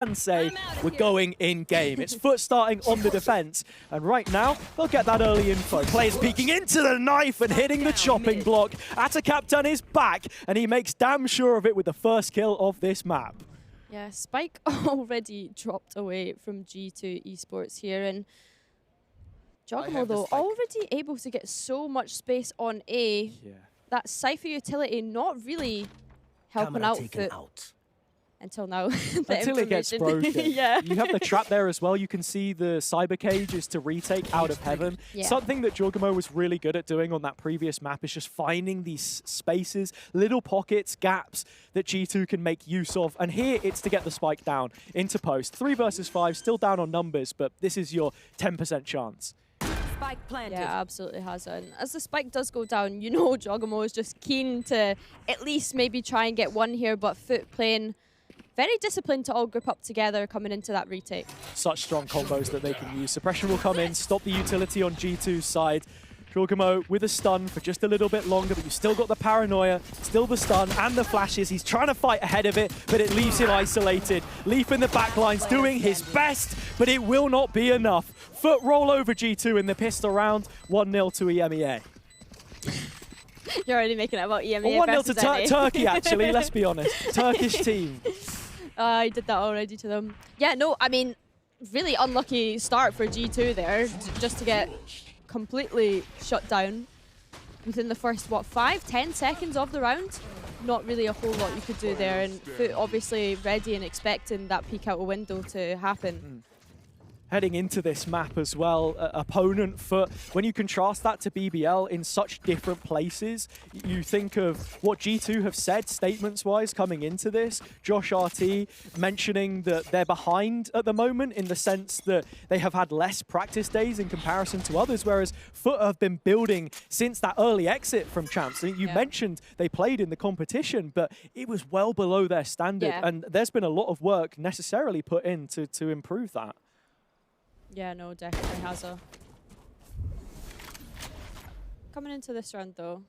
and say we're going in game. It's FUT starting on the defense, and right now they'll get that early info. Players peeking into the knife and hitting the chopping block. Atacaptan is back, and he makes damn sure of it with the first kill of this map. Yeah, Spike already dropped away from G2 Esports here, and Jogamo though already able to get so much space on A. Yeah. That Cypher utility not really helping out FUT. Until now. Until it gets broken. Yeah. You have the trap there as well. You can see the cyber cage is to retake out of heaven. Yeah. Something that Jogamo was really good at doing on that previous map is just finding these spaces, little pockets, gaps that G2 can make use of. And here it's to get the spike down into post. 3 versus 5, still down on numbers, but this is your 10% chance. Spike planted. Yeah, absolutely has. And as the spike does go down, you know Jogamo is just keen to at least maybe try and get one here, but FUT playing very disciplined to all group up together coming into that retake. Such strong combos that they can use. Suppression will come in, stop the utility on G2's side. Jogamo with a stun for just a little bit longer, but you've still got the paranoia, still the stun and the flashes. He's trying to fight ahead of it, but it leaves him isolated. Leaf in the backlines doing his best, but it will not be enough. FUT roll over G2 in the pistol round, 1-0 to EMEA. You're already making it about EMEA. Well, 1-0 to Turkey, actually, let's be honest. Turkish team. I did that already to them. Yeah, no, I mean, really unlucky start for G2 there, just to get completely shut down within the first, what, 5-10 seconds of the round? Not really a whole lot you could do there, and FUT obviously ready and expecting that peek out a window to happen. Heading into this map as well, opponent FUT, when you contrast that to BBL in such different places, you think of what G2 have said statements-wise coming into this. Josh RT mentioning that they're behind at the moment in the sense that they have had less practice days in comparison to others, whereas FUT have been building since that early exit from Champs. You mentioned they played in the competition, but it was well below their standard, and there's been a lot of work necessarily put in to improve that. Yeah, no, definitely has a. Coming into this round, though.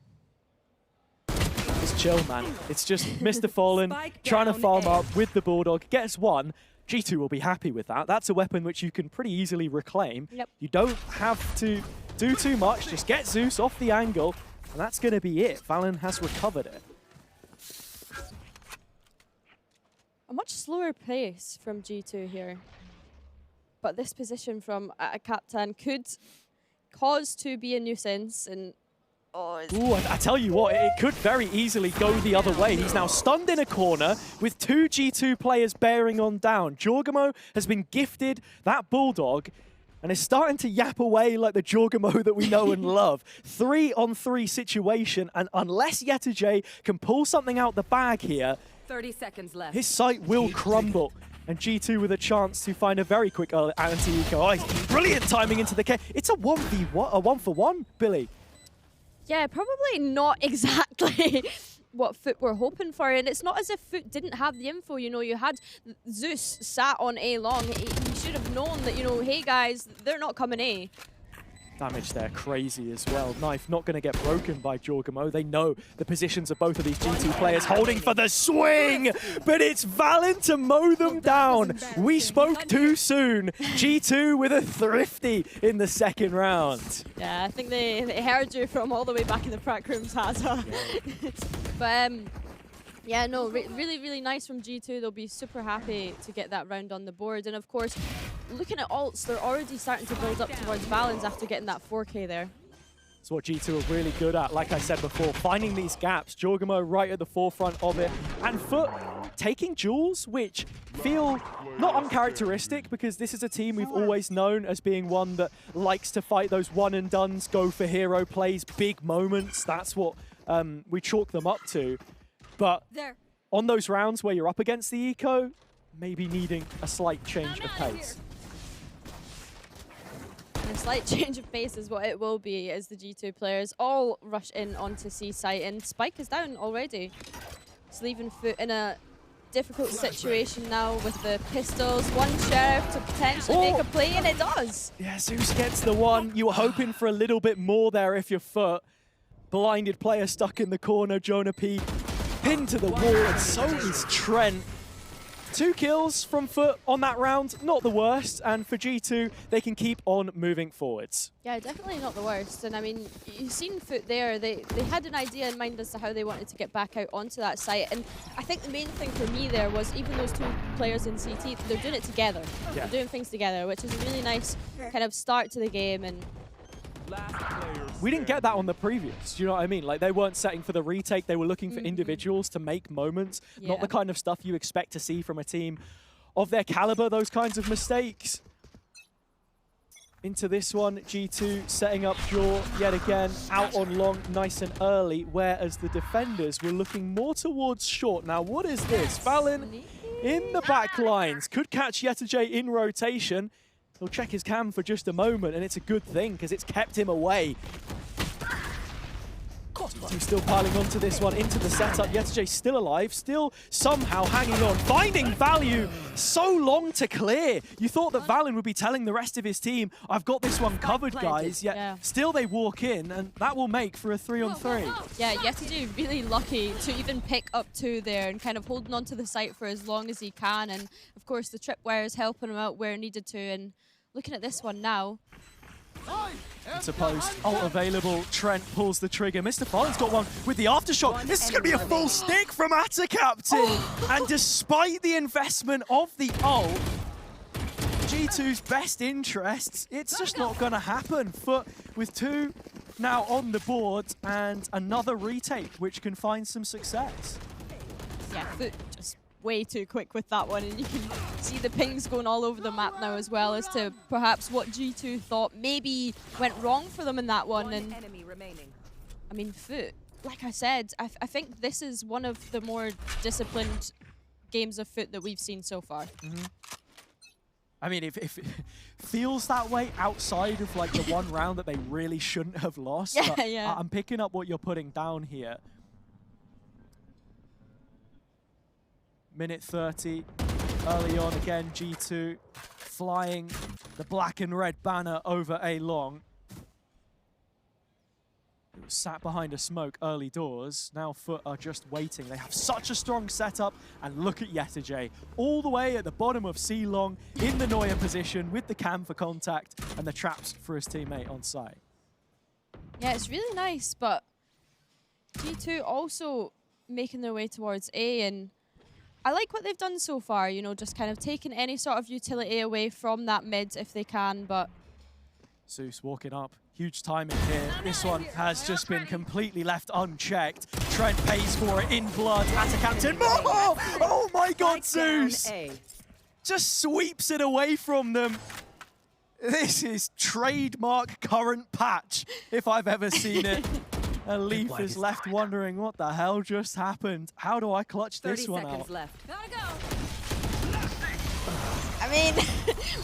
It's chill, man. It's just Mr. Fallen trying to farm up with the Bulldog. Gets one. G2 will be happy with that. That's a weapon which you can pretty easily reclaim. Yep. You don't have to do too much. Just get Zeus off the angle, and that's going to be it. Valen has recovered it. A much slower pace from G2 here. But this position from a captain could cause to be a nuisance. And ooh, I tell you what, it could very easily go the other way. He's now stunned in a corner with 2 G2 players bearing on down. Jogamo has been gifted that Bulldog and is starting to yap away like the Jogamo that we know and love. 3-on-3 situation, and unless Yetajay can pull something out the bag here, 30 seconds left. His site will crumble. And G2 with a chance to find a very quick anti-eco. Oh, brilliant timing into the K. It's a 1v1, a 1-for-1, Billy. Yeah, probably not exactly what FUT were hoping for. And it's not as if FUT didn't have the info. You know, you had Zeus sat on A long. He should have known that, you know, hey guys, they're not coming A. Damage there, crazy as well. Knife not going to get broken by Jogamo. They know the positions of both of these G2 players holding for the swing, but it's Valen to mow them down. We spoke too soon. G2 with a thrifty in the second round. Yeah, I think they heard you from all the way back in the prac rooms, Hazza. But yeah, no, really, really nice from G2. They'll be super happy to get that round on the board. And of course, looking at ults, they're already starting to build up towards Valens after getting that 4K there. That's what G2 are really good at, like I said before, finding these gaps. Jogamo right at the forefront of it. And FUT taking duels, which feel not uncharacteristic, because this is a team we've always known as being one that likes to fight those one-and-dones, go for hero plays, big moments. That's what we chalk them up to. But on those rounds where you're up against the eco, maybe needing a slight change of pace. A slight change of pace is what it will be as the G2 players all rush in onto C site, and Spike is down already. It's leaving FUT in a difficult situation now with the pistols. One Sheriff to potentially make a play, and it does. Yeah, Zeus gets the one. You were hoping for a little bit more there if you're FUT. Blinded player stuck in the corner, Jonah P pinned to the wall, and so is Trent. 2 kills from FUT on that round, not the worst. And for G2, they can keep on moving forwards. Yeah, definitely not the worst. And I mean, you've seen FUT there. They had an idea in mind as to how they wanted to get back out onto that site. And I think the main thing for me there was even those 2 players in CT, they're doing it together. Yeah. They're doing things together, which is a really nice kind of start to the game. And we didn't get that on the previous, do you know what I mean? Like, they weren't setting for the retake, they were looking for individuals to make moments, not the kind of stuff you expect to see from a team of their caliber, those kinds of mistakes. Into this one, G2 setting up Jaw yet again, out on long, nice and early, whereas the defenders were looking more towards short. Now, what is this? Valen in the back lines, could catch Yetajay in rotation. He'll check his cam for just a moment, and it's a good thing because it's kept him away. He's still piling onto this one, into the setup. Yetajay still alive, still somehow hanging on, finding value. So long to clear. You thought that Valen would be telling the rest of his team, I've got this one covered, guys. Yet still they walk in, and that will make for a 3-on-3. yeah, Yetajay really lucky to even pick up 2 there and kind of holding onto the site for as long as he can. And of course, the tripwire is helping him out where needed to. And looking at this one now. It's a post, ult available, Trent pulls the trigger. Mr. Fallen's got one with the aftershock. This is going to be a full stick from Captain. And despite the investment of the ult, G2's best interests, it's just not going to happen. FUT with 2 now on the board and another retake, which can find some success. Yeah, FUT just way too quick with that one, and you can see the pings going all over the map now as well as to perhaps what G2 thought maybe went wrong for them in that one. And I mean, FUT, like I said, I think this is one of the more disciplined games of FUT that we've seen so far. I mean, if it feels that way outside of like the one round that they really shouldn't have lost, but I'm picking up what you're putting down here. Minute 30, early on again, G2 flying the black and red banner over A long. It was sat behind a smoke early doors. Now FUT are just waiting. They have such a strong setup, and look at Yetajay, all the way at the bottom of C long, in the Neuer position, with the cam for contact, and the traps for his teammate on site. Yeah, it's really nice, but G2 also making their way towards A, and I like what they've done so far, you know, just kind of taking any sort of utility away from that mid if they can, but... Zeus walking up, huge timing here. This one has just been completely left unchecked. Trent pays for it in blood. Captain. Oh my god, Zeus! Just sweeps it away from them. This is trademark current patch, if I've ever seen it. And Leaf is left wondering what the hell just happened. How do I clutch this one out? 30 seconds left. Gotta go. I mean,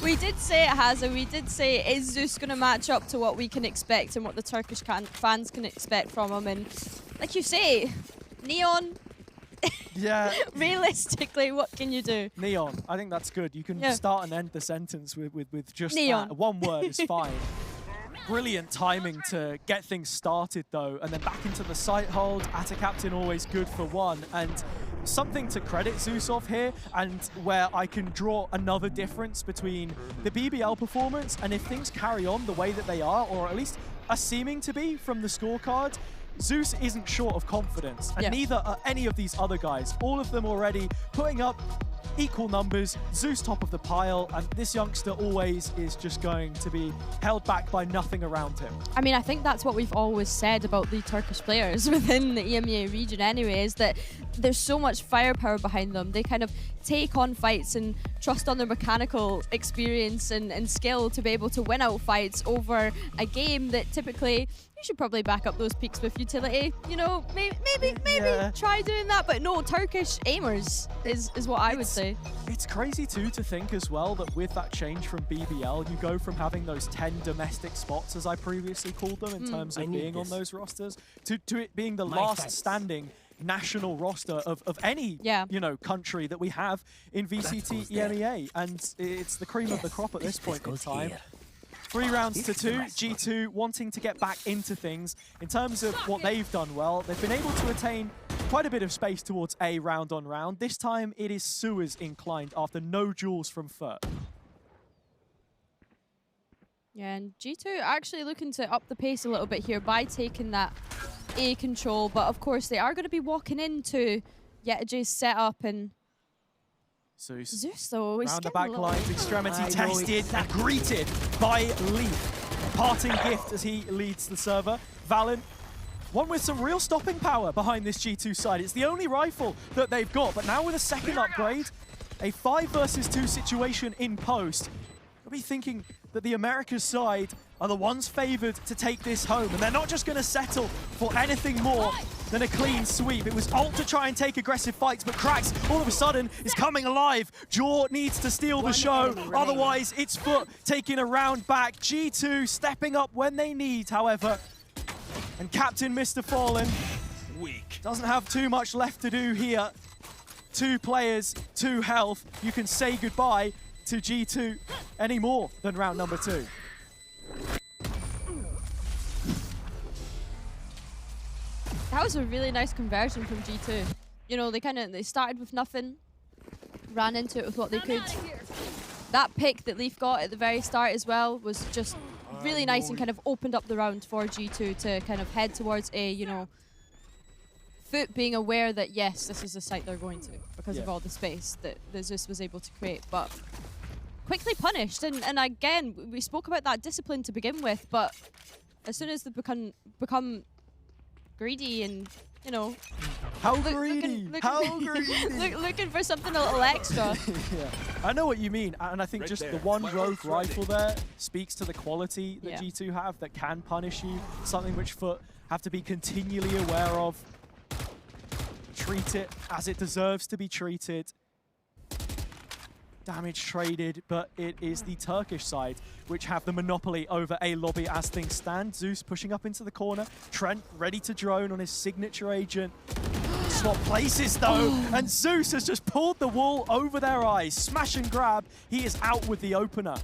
we did say it has, and we did say, is Zeus going to match up to what we can expect and what the Turkish fans can expect from him? And like you say, Neon, yeah. Realistically, what can you do? Neon, I think that's good. You can start and end the sentence with just Neon. that. One word is fine. Brilliant timing to get things started though, and then back into the site hold. Captain always good for one, and something to credit Zeus off here, and where I can draw another difference between the BBL performance and if things carry on the way that they are, or at least are seeming to be from the scorecard, Zeus isn't short of confidence, and neither are any of these other guys. All of them already putting up equal numbers, Zeus top of the pile, and this youngster always is just going to be held back by nothing around him. I mean, I think that's what we've always said about the Turkish players within the EMEA region anyway, is that there's so much firepower behind them. They kind of take on fights and trust on their mechanical experience and skill to be able to win out fights over a game that typically you should probably back up those peaks with utility. You know, maybe try doing that, but no, Turkish aimers is what I would say. It's crazy too to think as well that with that change from BBL, you go from having those 10 domestic spots, as I previously called them, in terms of being on those rosters, to it being the last standing national roster of any you know, country that we have in VCT EMEA, and it's the cream of the crop at this point in time. 3 rounds to 2, G2 wanting to get back into things. In terms of what they've done well, they've been able to attain quite a bit of space towards A round on round. This time it is Sewers inclined after no duels from FUT. Yeah, and G2 actually looking to up the pace a little bit here by taking that A control, but of course they are going to be walking into Yetij's setup, and Zeus though, he's round the getting back a lines, little... extremity tested and greeted by Leaf. Parting gift as he leads the server. Valen, one with some real stopping power behind this G2 side. It's the only rifle that they've got, but now with a second upgrade, a 5 versus 2 situation in post, you'll be thinking that the Americas side are the ones favored to take this home, and they're not just going to settle for anything more than a clean sweep. It was ult to try and take aggressive fights, but Krax all of a sudden is coming alive. Jaw needs to steal the show, otherwise it's FUT taking a round back. G2 stepping up when they need, however, and Captain Mr. Fallen weak. Doesn't have too much left to do here. 2 players, 2 health. You can say goodbye to G2 any more than round number 2. That was a really nice conversion from G2. You know, they started with nothing, ran into it with what they could. That pick that Leaf got at the very start as well was just really nice and kind of opened up the round for G2 to kind of head towards a, you know, FUT being aware that yes, this is the site they're going to because of all the space that Zeus was able to create, but quickly punished. And again, we spoke about that discipline to begin with, but as soon as they become greedy and, you know, how greedy? looking for something a little extra. Yeah. I know what you mean, and I think right just there. The one rogue rifle there speaks to the quality that G2 have that can punish you, something which FUT have to be continually aware of. Treat it as it deserves to be treated. Damage traded, but it is the Turkish side which have the monopoly over A lobby as things stand. Zeus pushing up into the corner. Trent ready to drone on his signature agent. Swap places though, and Zeus has just pulled the wall over their eyes. Smash and grab, he is out with the opener.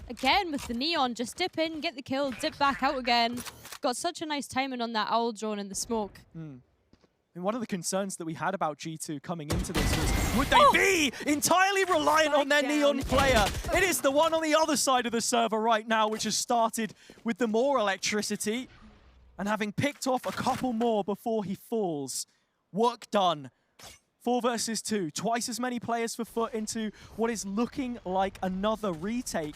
Again with the Neon, just dip in, get the kill, dip back out again. Got such a nice timing on that owl drone in the smoke. And one of the concerns that we had about G2 coming into this was, would they be entirely reliant on their Neon player? It is the one on the other side of the server right now, which has started with the more electricity and having picked off a couple more before he falls. Work done. 4 versus 2, twice as many players for FUT into what is looking like another retake.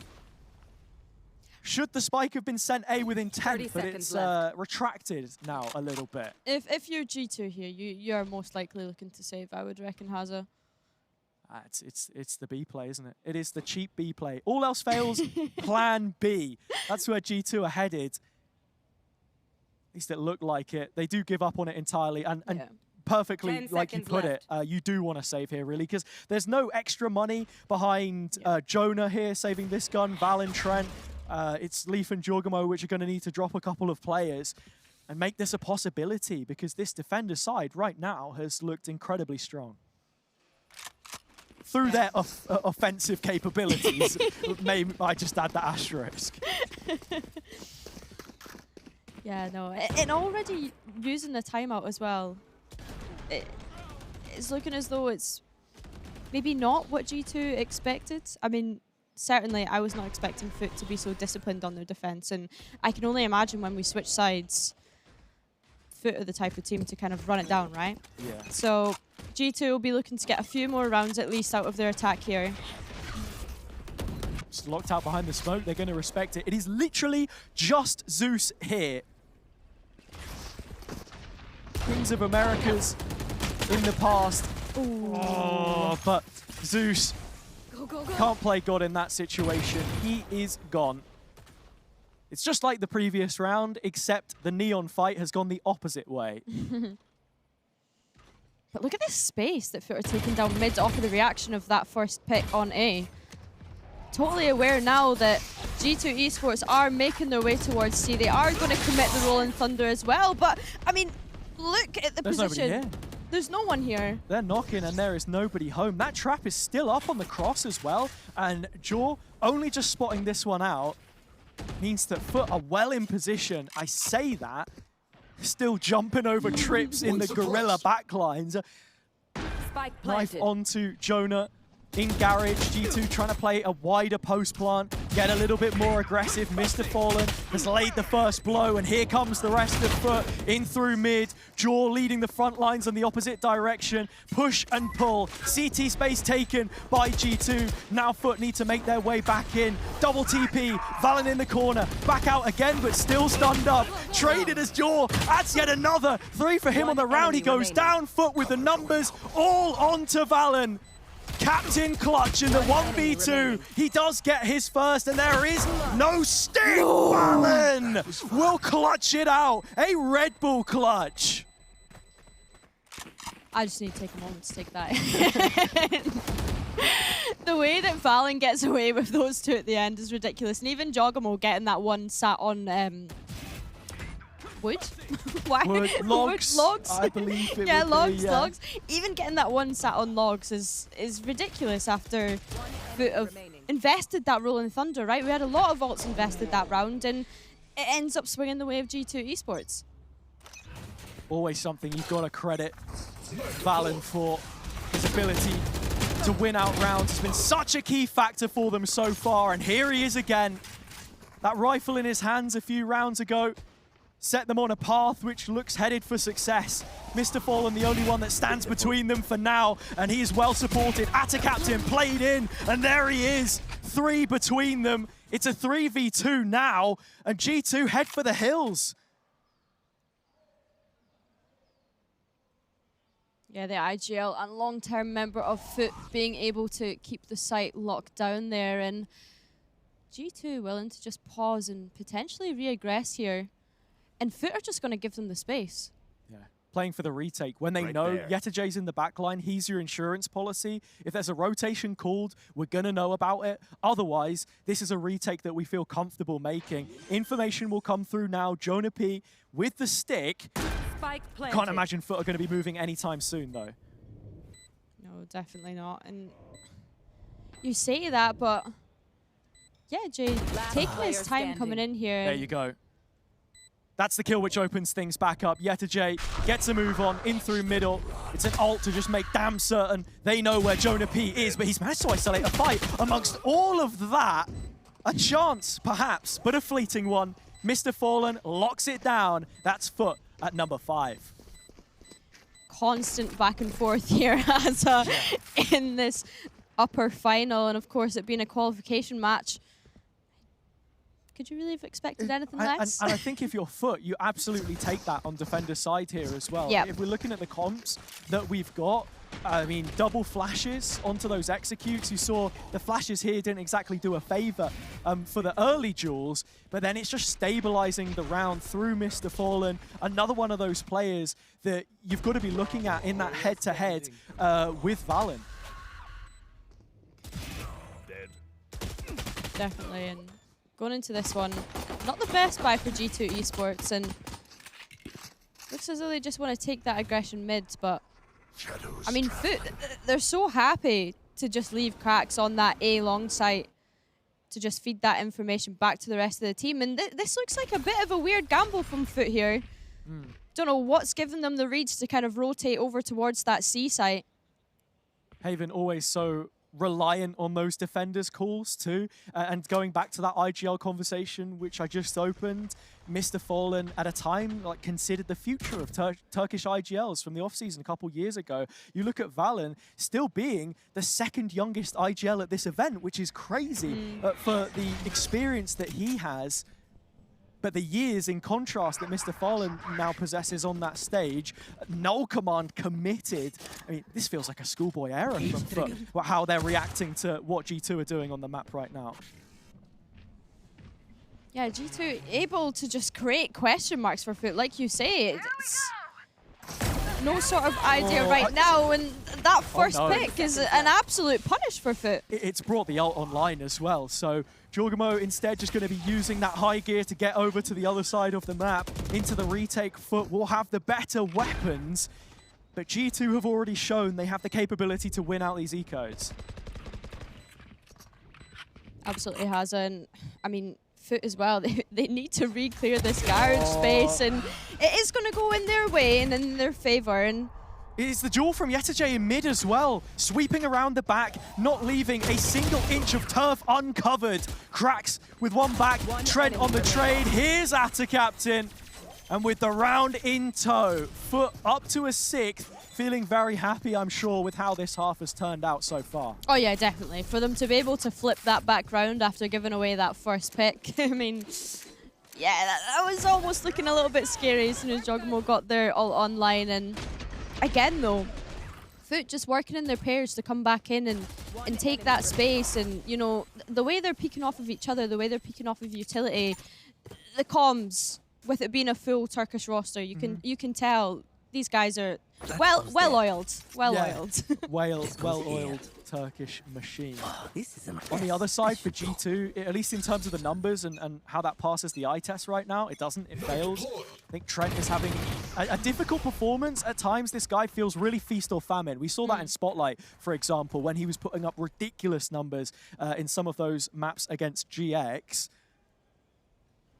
Should the spike have been sent A with intent, but it's retracted now a little bit. If you're G2 here, you're most likely looking to save, I would reckon, Haza. It's the B play, isn't it? It is the cheap B play. All else fails, plan B. That's where G2 are headed. At least it looked like it. They do give up on it entirely, and perfectly, like you put it, you do want to save here, really, because there's no extra money behind Jonah here saving this gun, Valen, Trent. It's Leaf and Jorgamo which are going to need to drop a couple of players and make this a possibility, because this defender side right now has looked incredibly strong. Through their offensive capabilities, I just add the asterisk. Yeah, no, and already using the timeout as well, it's looking as though it's maybe not what G2 expected. I mean, certainly I was not expecting FUT to be so disciplined on their defense, and I can only imagine when we switch sides, FUT are the type of team to kind of run it down, right? Yeah. So G2 will be looking to get a few more rounds at least out of their attack here. Just locked out behind the smoke, they're going to respect it. It is literally just Zeus here. Kings of Americas in the past. Oh, but Zeus can't play God in that situation. He is gone. It's just like the previous round, except the Neon fight has gone the opposite way. But look at this space that FUT are taking down mid off of the reaction of that first pick on A. Totally aware now that G2 Esports are making their way towards C. They are going to commit the Rolling Thunder as well, but I mean, look at the position. Nobody here. There's no one here. They're knocking and there is nobody home. That trap is still up on the cross as well, and Jaw only just spotting this one out means that FUT are well in position. I say that, still jumping over trips in the gorilla backlines. Spike Knife planted. onto Jonah. In garage, G2 trying to play a wider post plant, get a little bit more aggressive. Mr. Fallen has laid the first blow, and here comes the rest of FUT in through mid. Jaw leading the front lines in the opposite direction. Push and pull. CT space taken by G2. Now FUT need to make their way back in. Double TP, Valen in the corner. Back out again, but still stunned up. Traded as Jaw adds yet another. 3 for him on the round. He goes down. FUT with the numbers all onto Valen. Captain clutch in the 1v2. He does get his first, and there is no stick. Valen will clutch it out. A Red Bull clutch. I just need to take a moment to take that in. The way that Valen gets away with those two at the end is ridiculous. And even Jogamo getting that one sat on wood? Why? Wood, logs, logs? I believe it yeah, would logs, be, yeah. logs. Even getting that one sat on logs is ridiculous after FUT have invested that role in Thunder, right? We had a lot of ults invested that round, and it ends up swinging the way of G2 Esports. Always something you've got to credit Valen for. His ability to win out rounds has been such a key factor for them so far, and here he is again. That rifle in his hands a few rounds ago set them on a path which looks headed for success. Mr. Fallen, the only one that stands between them for now, and he is well supported. Atta Captain played in, and there he is. 3 between them. It's a 3v2 now, and G2 head for the hills. Yeah, the IGL and long-term member of FUT being able to keep the site locked down there, and G2 willing to just pause and potentially re-aggress here. And FUT are just going to give them the space. Yeah, playing for the retake. When they know Yetajay's in the backline, he's your insurance policy. If there's a rotation called, we're going to know about it. Otherwise, this is a retake that we feel comfortable making. Information will come through now. Jonah P with the stick. Spike planted. Can't imagine FUT are going to be moving anytime soon, though. No, definitely not. And you say that, but yeah, Jay taking his time coming in here. There you go. That's the kill which opens things back up. Yetajay gets a move on in through middle. It's an ult to just make damn certain they know where Jonah P is, but he's managed to isolate a fight. Amongst all of that, a chance perhaps, but a fleeting one. Mr. Fallen locks it down. That's FUT at number 5. Constant back and forth here as in this upper final, and of course it being a qualification match. Could you really have expected anything less? And I think if you're FUT, you absolutely take that on defender's side here as well. Yep. If we're looking at the comps that we've got, I mean, double flashes onto those executes. You saw the flashes here didn't exactly do a favor for the early duels, but then it's just stabilizing the round through Mr. Fallen. Another one of those players that you've got to be looking at in that head-to-head with Valen. Definitely, and going into this one, not the best buy for G2 Esports, and looks as though they just want to take that aggression mid, but I mean, FUT, they're so happy to just leave cracks on that A long site to just feed that information back to the rest of the team, and this looks like a bit of a weird gamble from FUT here. Don't know what's given them the reads to kind of rotate over towards that C site. Haven always so reliant on those defenders' calls too. And going back to that IGL conversation, which I just opened, Mr. Fallen at a time like considered the future of Turkish IGLs from the offseason a couple years ago. You look at Valen still being the second youngest IGL at this event, which is crazy for the experience that he has. But the years in contrast that Mr. Fallen now possesses on that stage, null command committed. I mean, this feels like a schoolboy era from FUT, how they're reacting to what G2 are doing on the map right now. Yeah, G2 able to just create question marks for FUT. Like you say, it's no sort of idea right now, and that first pick is an absolute punish for FUT. It's brought the ult online as well, so Jorgamo instead just going to be using that high gear to get over to the other side of the map into the retake. FUT will have the better weapons, but G2 have already shown they have the capability to win out these ecos. Absolutely has, and I mean, FUT as well, they need to re-clear this garage space, and it is going to go in their way and in their favor. And it's the duel from Yetajay in mid as well, sweeping around the back, not leaving a single inch of turf uncovered. Cracks with one back, Trent on the trade. Here's Atta Captain. And with the round in tow, FUT up to a 6th, feeling very happy, I'm sure, with how this half has turned out so far. oh yeah, definitely. For them to be able to flip that back round after giving away that first pick, I mean, yeah, that was almost looking a little bit scary as soon as Jogamo got there all online. And again, though, FUT just working in their pairs to come back in and take that space. And, you know, the way they're peeking off of each other, the way they're peeking off of utility, the comms, with it being a full Turkish roster, you can tell these guys are well-oiled. Well-oiled Turkish machine. On the other side for G2, at least in terms of the numbers and how that passes the eye test right now, it doesn't, it fails. I think Trent is having a difficult performance. At times, this guy feels really feast or famine. We saw that in Spotlight, for example, when he was putting up ridiculous numbers in some of those maps against GX.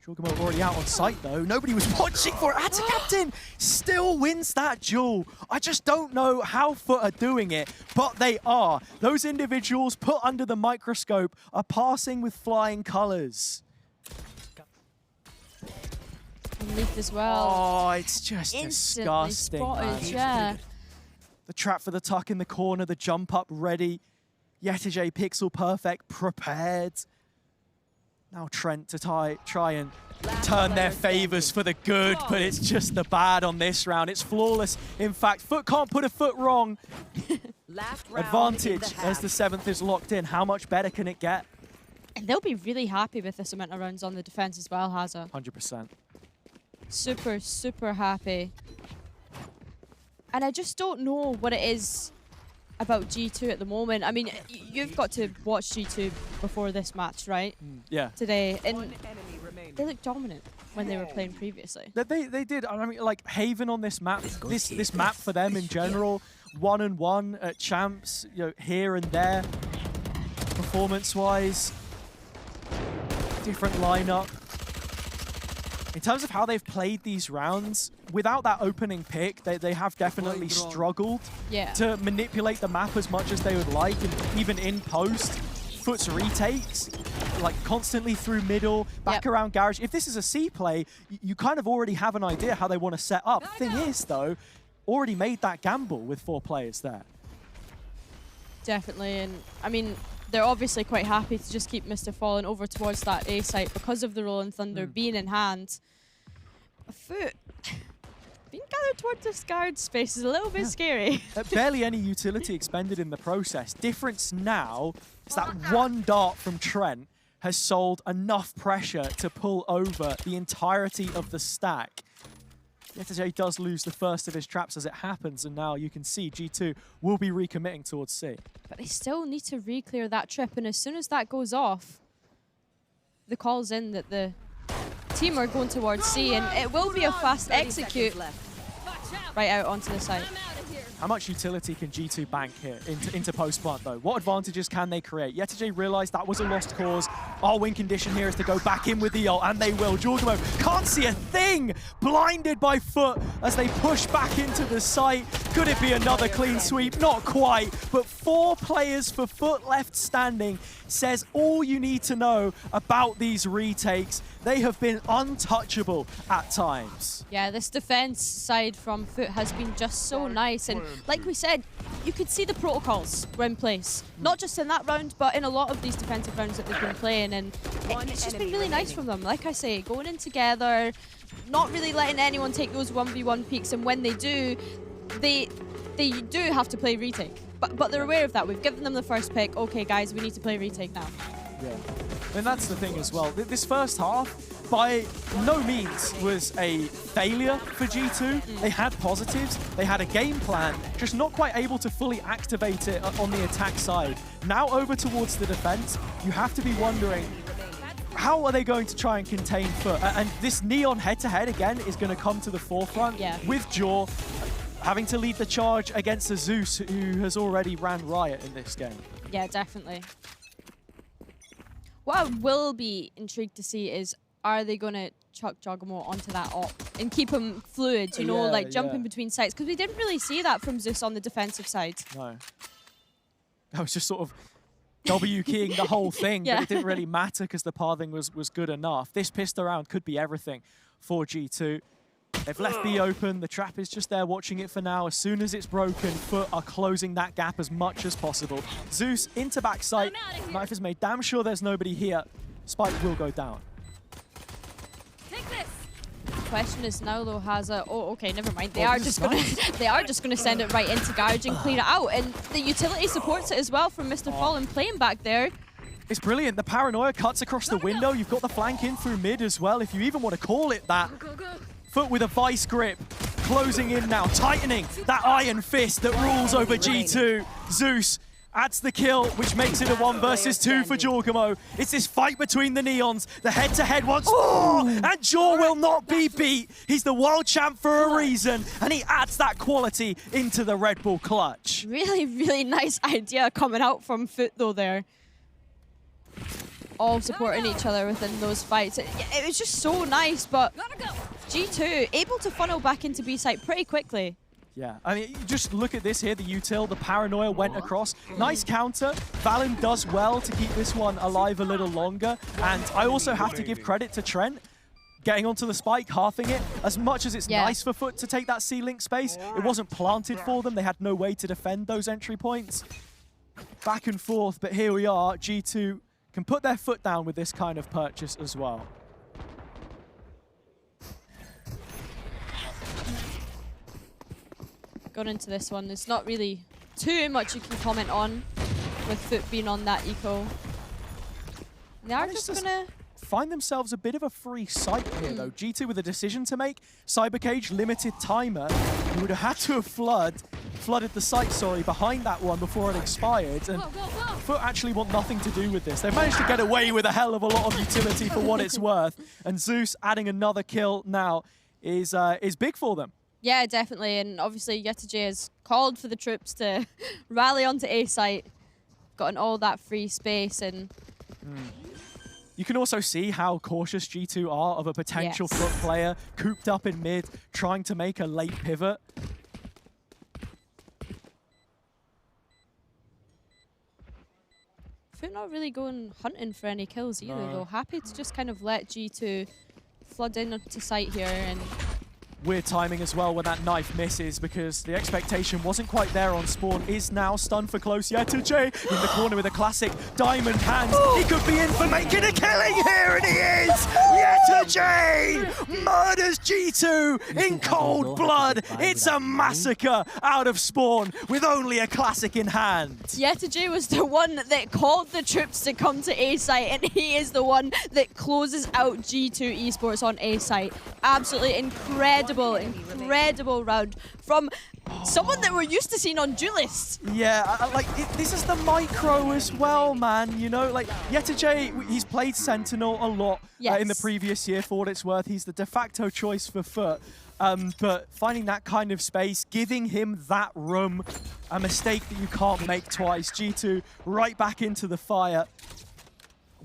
Jogamo already out on site though. Nobody was watching for it. Atta Captain still wins that duel. I just don't know how FUT are doing it, but they are. Those individuals put under the microscope are passing with flying colors. And Leaf as well. Oh, it's just Instantly disgusting. spotted, Man. yeah. The trap for the tuck in the corner, the jump up ready. Yetajay pixel perfect, prepared. Now Trent to try and turn their favors for the good, but it's just the bad on this round. It's flawless. In fact, FUT can't put a foot wrong. Advantage as the 7th is locked in. How much better can it get? And they'll be really happy with this amount of rounds on the defense as well, Hazza. 100%. Super, super happy. And I just don't know what it is about G2 at the moment. I mean, you've got to watch G2 before this match, right? Yeah. Today. And they looked dominant when they were playing previously. They did. I mean, like, Haven on this map, this map for them in general, 1-1 at champs, you know, here and there, performance-wise, different lineup. In terms of how they've played these rounds, without that opening pick, they have definitely struggled to manipulate the map as much as they would like, and even in post, FUT's retakes, like constantly through middle, back around garage. If this is a C play, you kind of already have an idea how they want to set up. Thing is, though, already made that gamble with 4 players there. Definitely, and I mean, they're obviously quite happy to just keep Mr. Fallen over towards that A site because of the Rolling Thunder being in hand. FUT being gathered towards this guard space is a little bit scary. Barely any utility expended in the process. Difference now is that one dart from Trent has sold enough pressure to pull over the entirety of the stack. Yetajay does lose the first of his traps as it happens, and now you can see G2 will be recommitting towards C. But they still need to re-clear that trip, and as soon as that goes off, the call's in that the team are going towards C, and it will be a fast execute right out onto the site. How much utility can G2 bank here into post-plant, though? What advantages can they create? Yetajay realized that was a lost cause. Our win condition here is to go back in with the ult, and they will. Jogamo can't see a thing! Blinded by FUT as they push back into the site. Could it be another clean sweep? Not quite, but 4 players for FUT left standing says all you need to know about these retakes. They have been untouchable at times. Yeah, this defense side from FUT has been just so nice, and like we said, you could see the protocols were in place. Not just in that round, but in a lot of these defensive rounds that they've been playing, and it's just been really nice from them. Like I say, going in together, not really letting anyone take those 1v1 peaks, and when they do, they do have to play retake. But they're aware of that. We've given them the first pick. Okay, guys, we need to play retake now. Yeah, and that's the thing as well. This first half, by no means was a failure for G2. They had positives, they had a game plan, just not quite able to fully activate it on the attack side. Now over towards the defense, you have to be wondering, how are they going to try and contain FUT? And this Neon head-to-head again is going to come to the forefront with Jaw having to lead the charge against a Zeus who has already ran riot in this game. Yeah, definitely. What I will be intrigued to see is, are they going to chuck Jogamo onto that op and keep him fluid, you know, like jumping between sites. Because we didn't really see that from Zeus on the defensive side. No. I was just sort of W-keying the whole thing, but it didn't really matter because the pathing was good enough. This pistol round could be everything for G2. They've left B open. The trap is just there watching it for now. As soon as it's broken, FUT are closing that gap as much as possible. Zeus into backside. Knife has made damn sure there's nobody here. Spike will go down. Take this. The question is now though, Haza. Oh, okay, never mind. They are just gonna send it right into garage and clear it out. And the utility supports it as well from Mr. Fallen playing back there. It's brilliant. The paranoia cuts across the window. You've got the flank in through mid as well, if you even want to call it that. FUT with a vice grip, closing in now, tightening that iron fist that rules over G2. Zeus adds the kill, which makes it a 1 versus 2 for Jogamo. It's this fight between the Neons, the head-to-head once more, and Jaw will not be beat. He's the world champ for a reason, and he adds that quality into the Red Bull clutch. Really, really nice idea coming out from FUT though there. All supporting each other within those fights. It was just so nice, but G2 able to funnel back into B site pretty quickly. Yeah, I mean, just look at this here, the util, the paranoia went across. Nice counter. Valen does well to keep this one alive a little longer. And I also have to give credit to Trent. Getting onto the spike, halving it. As much as it's nice for FUT to take that C-Link space, it wasn't planted for them. They had no way to defend those entry points. Back and forth, but here we are. G2 can put their foot down with this kind of purchase as well. Going into this one, there's not really too much you can comment on with FUT being on that eco. They are just gonna find themselves a bit of a free site here though. G2 with a decision to make. Cybercage, limited timer. You would have had to have flooded the site, behind that one before it expired. And FUT actually want nothing to do with this. They've managed to get away with a hell of a lot of utility for what it's worth. And Zeus adding another kill now is big for them. Yeah, definitely. And obviously Yetij has called for the troops to rally onto A site, gotten all that free space and you can also see how cautious G2 are of a potential FUT player cooped up in mid, trying to make a late pivot. FUT not really going hunting for any kills either though. Happy to just kind of let G2 flood into sight here. And weird timing as well when that knife misses because the expectation wasn't quite there on spawn. Is now stunned for close. Yetij in the corner with a classic diamond hands. He could be in for making a killing here, and he is! Yetij murders G2 in cold blood. It's a massacre out of spawn with only a classic in hand. Yetij was the one that called the troops to come to A site, and he is the one that closes out G2 Esports on A site. Absolutely incredible round from someone that we're used to seeing on duelists. Yeah, this is the micro as well, man. You know, like Yetij, he's played Sentinel a lot in the previous year. For what it's worth, he's the de facto choice for FUT. But finding that kind of space, giving him that room, a mistake that you can't make twice. G2 right back into the fire.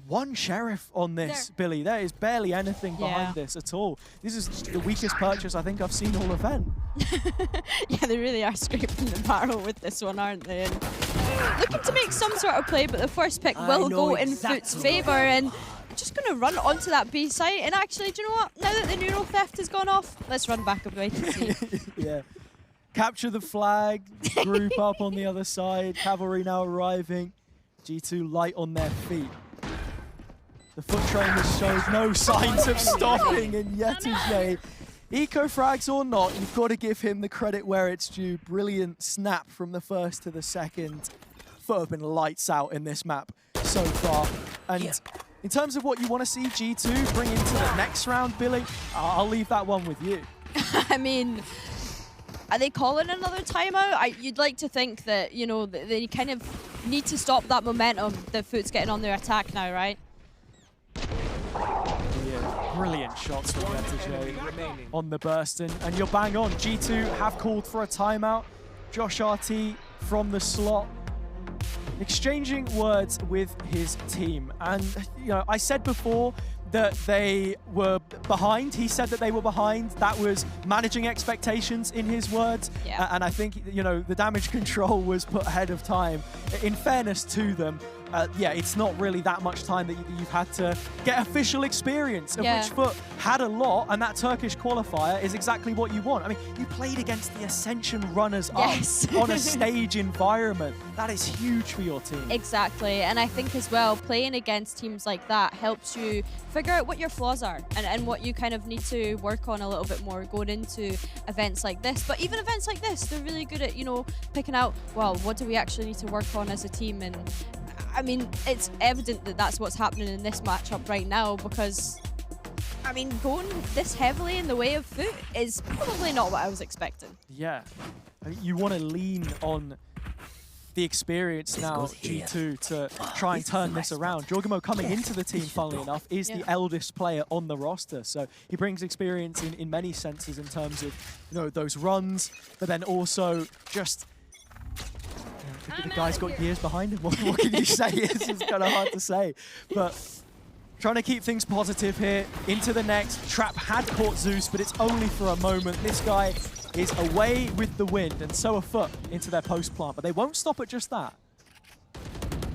One sheriff on this, Billy. There is barely anything behind this at all. This is the weakest purchase I think I've seen all event. Yeah, they really are scraping the barrel with this one, aren't they? And looking to make some sort of play, but the first pick will go in FUT's favour. And just going to run onto that B site. And actually, do you know what? Now that the neural theft has gone off, let's run back a bit and see. Yeah. Capture the flag, group up on the other side. Cavalry now arriving. G2 light on their feet. The FUT train has showed no signs of stopping in Yetij. Eco frags or not, you've got to give him the credit where it's due. Brilliant snap from the first to the second. FUT have been lights out in this map so far. And in terms of what you want to see G2 bring into the next round, Billy, I'll leave that one with you. I mean, are they calling another timeout? You'd like to think that, you know, they kind of need to stop that momentum that FUT's getting on their attack now, right? Yeah, brilliant shots from Yetij on the burst, and you're bang on. G2 have called for a timeout. Josh RT from the slot, exchanging words with his team. And, you know, I said before that they were behind. He said that they were behind. That was managing expectations in his words. Yeah. And I think, you know, the damage control was put ahead of time. In fairness to them, yeah, it's not really that much time that you've had to get official experience, of which FUT had a lot, and that Turkish qualifier is exactly what you want. I mean, you played against the Ascension runners-up on a stage environment. That is huge for your team. Exactly, and I think as well, playing against teams like that helps you figure out what your flaws are and what you kind of need to work on a little bit more going into events like this. But even events like this, they're really good at, you know, picking out, well, what do we actually need to work on as a team? And I mean, it's evident that that's what's happening in this matchup right now because, I mean, going this heavily in the way of FUT is probably not what I was expecting. Yeah, I mean, you want to lean on the experience now, G2, to try and turn this around. Jorgimo coming into the team, funnily enough, is the eldest player on the roster, so he brings experience in many senses in terms of, you know, those runs, but then also just... The guy's got years behind him. What can you say? It's kind of hard to say. But trying to keep things positive here. Into the next. Trap had caught Zeus, but it's only for a moment. This guy is away with the wind, and so a FUT into their post plant. But they won't stop at just that.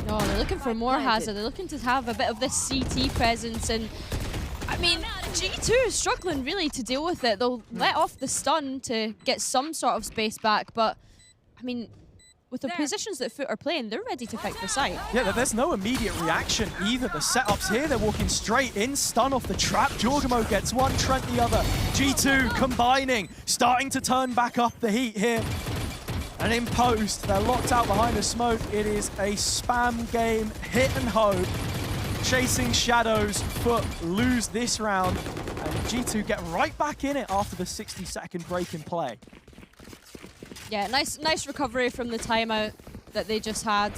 No, they're looking for more hazard. They're looking to have a bit of this CT presence. And I mean, G2 is struggling really to deal with it. They'll let off the stun to get some sort of space back. But I mean, with the positions that FUT are playing, they're ready to fight for site. Yeah, there's no immediate reaction either. The setups here, they're walking straight in, stun off the trap. Jorgimo gets one, Trent the other. G2 combining, starting to turn back up the heat here. And in post, they're locked out behind the smoke. It is a spam game, hit and hope. Chasing shadows, FUT lose this round. And G2 get right back in it after the 60-second break in play. Yeah, nice recovery from the timeout that they just had.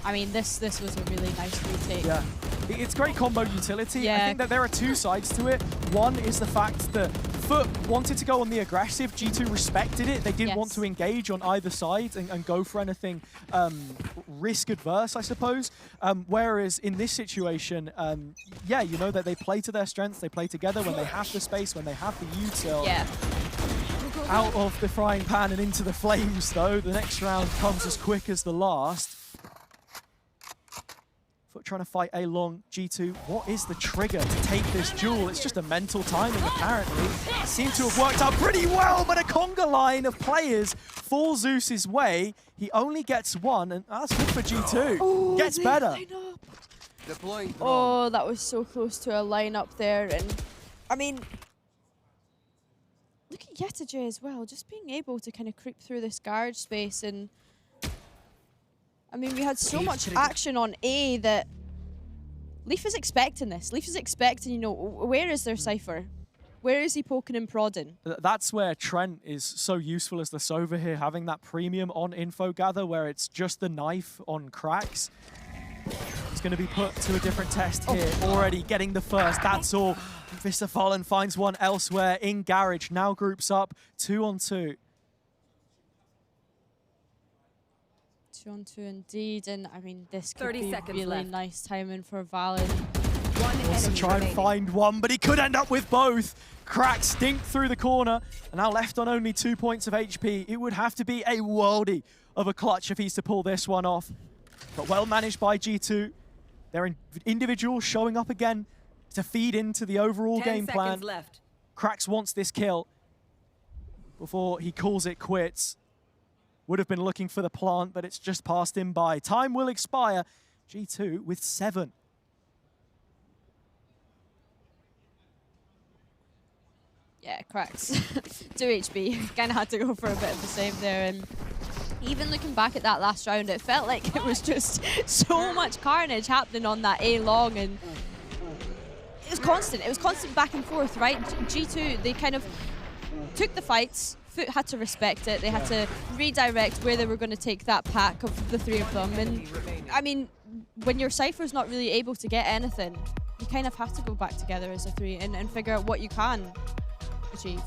I mean, this was a really nice retake. Yeah, it's great combo utility. Yeah. I think that there are two sides to it. One is the fact that FUT wanted to go on the aggressive. G2 respected it. They didn't want to engage on either side and go for anything risk adverse, I suppose. Whereas in this situation, yeah, you know that they play to their strengths. They play together when they have the space, when they have the util. Yeah. Out of the frying pan and into the flames, though. The next round comes as quick as the last. FUT trying to fight a long G2. What is the trigger to take this duel? It's just a mental timing, apparently. It seemed to have worked out pretty well, but a conga line of players falls Zeus's way. He only gets one, and that's good for G2. Oh, gets better. Oh, that was so close to a lineup there. And I mean, look at Yetaje as well, just being able to kind of creep through this garage space. And I mean, we had so much action on A that Leaf is expecting this. Leaf is expecting, you know, where is their Cypher? Where is he poking and prodding? That's where Trent is so useful as the Sova here, having that premium on info gather where it's just the knife on cracks. He's going to be put to a different test here, already getting the first, that's all. Mr. Fallen finds one elsewhere in garage, now groups up 2-on-2. 2-on-2 indeed, and I mean, this could 30 be seconds really left. nice timing for Valen. Wants to try and find one, but he could end up with both. Crack stink through the corner, and now left on only 2 points of HP. It would have to be a worldie of a clutch if he's to pull this one off. But well managed by G2. Their individuals showing up again to feed into the overall game plan. Left. Cracks wants this kill before he calls it quits. Would have been looking for the plant, but it's just passed him by. Time will expire. G2 with 7. Yeah, Cracks. 2 HP. Kind of had to go for a bit of a save there. And even looking back at that last round, it felt like it was just so much carnage happening on that A long, and it was constant. It was constant back and forth, right? G2, they kind of took the fights. FUT had to respect it. They had to redirect where they were going to take that pack of the 3 of them. And I mean, when your Cypher's not really able to get anything, you kind of have to go back together as a 3 and figure out what you can achieve.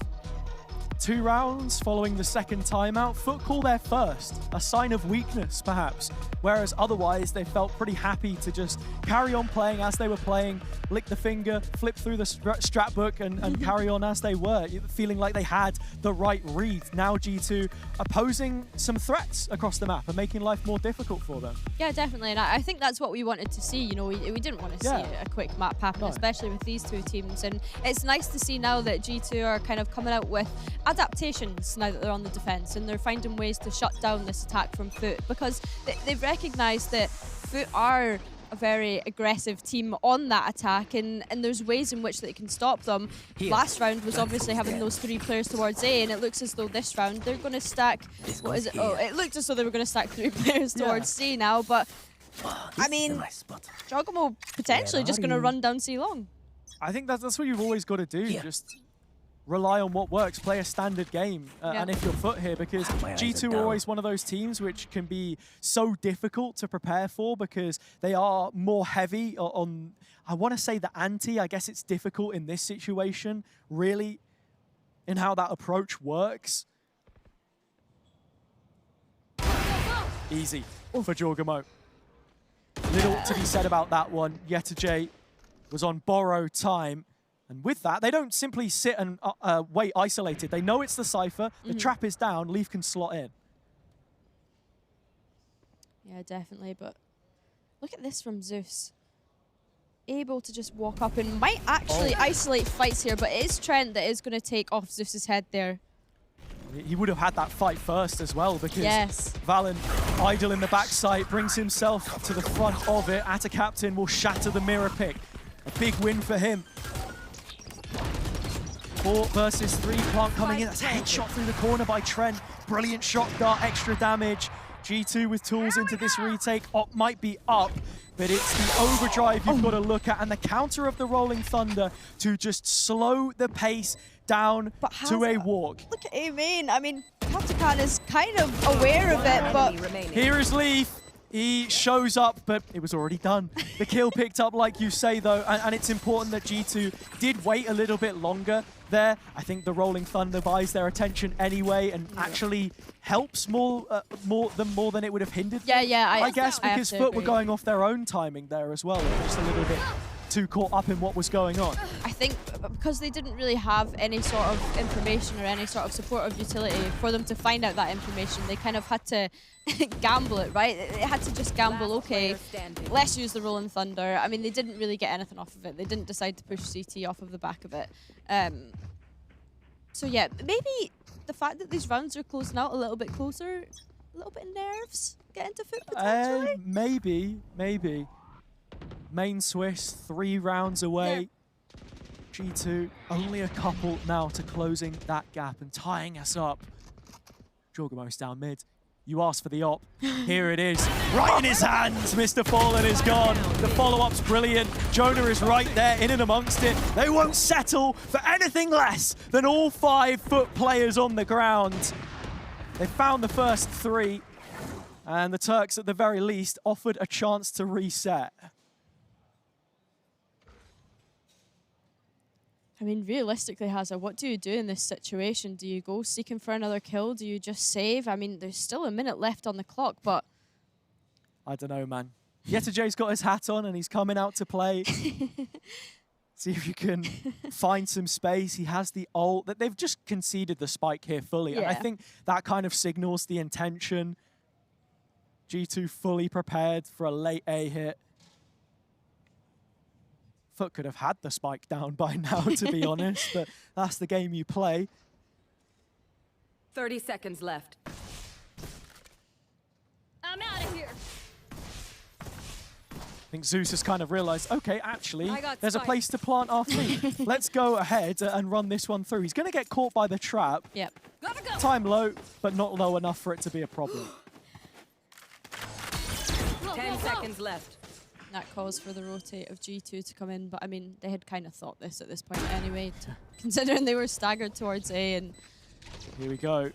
2 rounds following the second timeout, FUT call their first, a sign of weakness perhaps, whereas otherwise they felt pretty happy to just carry on playing as they were playing, lick the finger, flip through the strat book and carry on as they were, feeling like they had the right read. Now G2 are posing some threats across the map and making life more difficult for them. Yeah, definitely, and I think that's what we wanted to see. You know, we didn't want to see a quick map happen, especially with these two teams, and it's nice to see now that G2 are kind of coming out with adaptations now that they're on the defense, and they're finding ways to shut down this attack from FUT, because they've recognized that FUT are a very aggressive team on that attack, and there's ways in which they can stop them. Last round was obviously having those 3 players towards A, and it looks as though this round they're going to stack, what is it? Oh, it looked as though they were going to stack 3 players towards C now, but I mean, Jogomo potentially just going to run down C long. I think that's what you've always got to do, just rely on what works, play a standard game, and if you're FUT here, because G2 are always one of those teams which can be so difficult to prepare for because they are more heavy on, I want to say the ante. I guess it's difficult in this situation, really, in how that approach works. Easy for Jorgamo. Little to be said about that one. Yetajay was on borrowed time. And with that, they don't simply sit and wait isolated. They know it's the Cypher. The trap is down. Leaf can slot in. Yeah, definitely. But look at this from Zeus. Able to just walk up and might actually isolate fights here, but it is Trent that is going to take off Zeus's head there. He would have had that fight first as well, because Valen, idle in the backside, brings himself to the front of it. Atta Captain will shatter the mirror pick. A big win for him. 4 versus 3, Plant coming in. That's a headshot through the corner by Trent. Brilliant shot dart, extra damage. G2 with tools into this retake. Op might be up, but it's the overdrive you've got to look at, and the counter of the Rolling Thunder to just slow the pace down to a walk. Look at Aimane. I mean, Katakan is kind of aware of it, but here is Leaf. He shows up, but it was already done. The kill picked up, like you say, though, and it's important that G2 did wait a little bit longer there. I think the Rolling Thunder buys their attention anyway and actually helps more than it would have hindered them, I guess, because FUT were going off their own timing there as well. Just a little bit too caught up in what was going on. I think because they didn't really have any sort of information or any sort of support of utility for them to find out that information, they kind of had to gamble it, right? They had to just gamble, okay, let's use the Rolling Thunder. I mean, they didn't really get anything off of it. They didn't decide to push CT off of the back of it. So yeah, maybe the fact that these rounds are closing out a little bit closer, a little bit of nerves get into FUT potentially? Maybe. Main Swiss, 3 rounds away. G2, only a couple now to closing that gap and tying us up. Jorgamo's down mid. You asked for the op. Here it is. Right in his hands. Mr. Fallen is gone. The follow-up's brilliant. Jonah is right there, in and amongst it. They won't settle for anything less than all 5 FUT players on the ground. They found the first 3. And the Turks, at the very least, offered a chance to reset. I mean, realistically, Hazza, what do you do in this situation? Do you go seeking for another kill? Do you just save? I mean, there's still a minute left on the clock, but... I don't know, man. Yetajay's got his hat on and he's coming out to play. See if you can find some space. He has the ult. They've just conceded the spike here fully. And I think that kind of signals the intention. G2 fully prepared for a late A hit. FUT could have had the spike down by now, to be honest, but that's the game you play. 30 seconds left. I'm out of here. I think Zeus has kind of realized, okay, actually, there's a place to plant our fleet. Let's go ahead and run this one through. He's going to get caught by the trap. Yep. Time low, but not low enough for it to be a problem. 10 seconds left. That calls for the rotate of G2 to come in, but I mean, they had kind of thought this at this point anyway, considering they were staggered towards A. And here we go.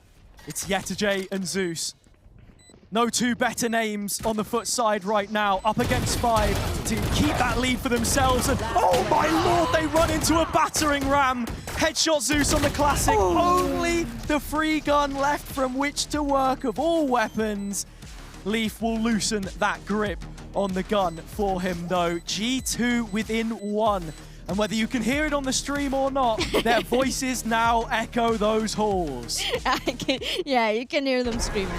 It's Yetajay and Zeus. No two better names on the FUT side right now, up against 5 to keep that lead for themselves. And oh my lord, they run into a battering ram. Headshot Zeus on the classic. Only the free gun left from which to work of all weapons. Leaf will loosen that grip on the gun for him though. G2 within 1. And whether you can hear it on the stream or not, their voices now echo those halls. Yeah, you can hear them screaming.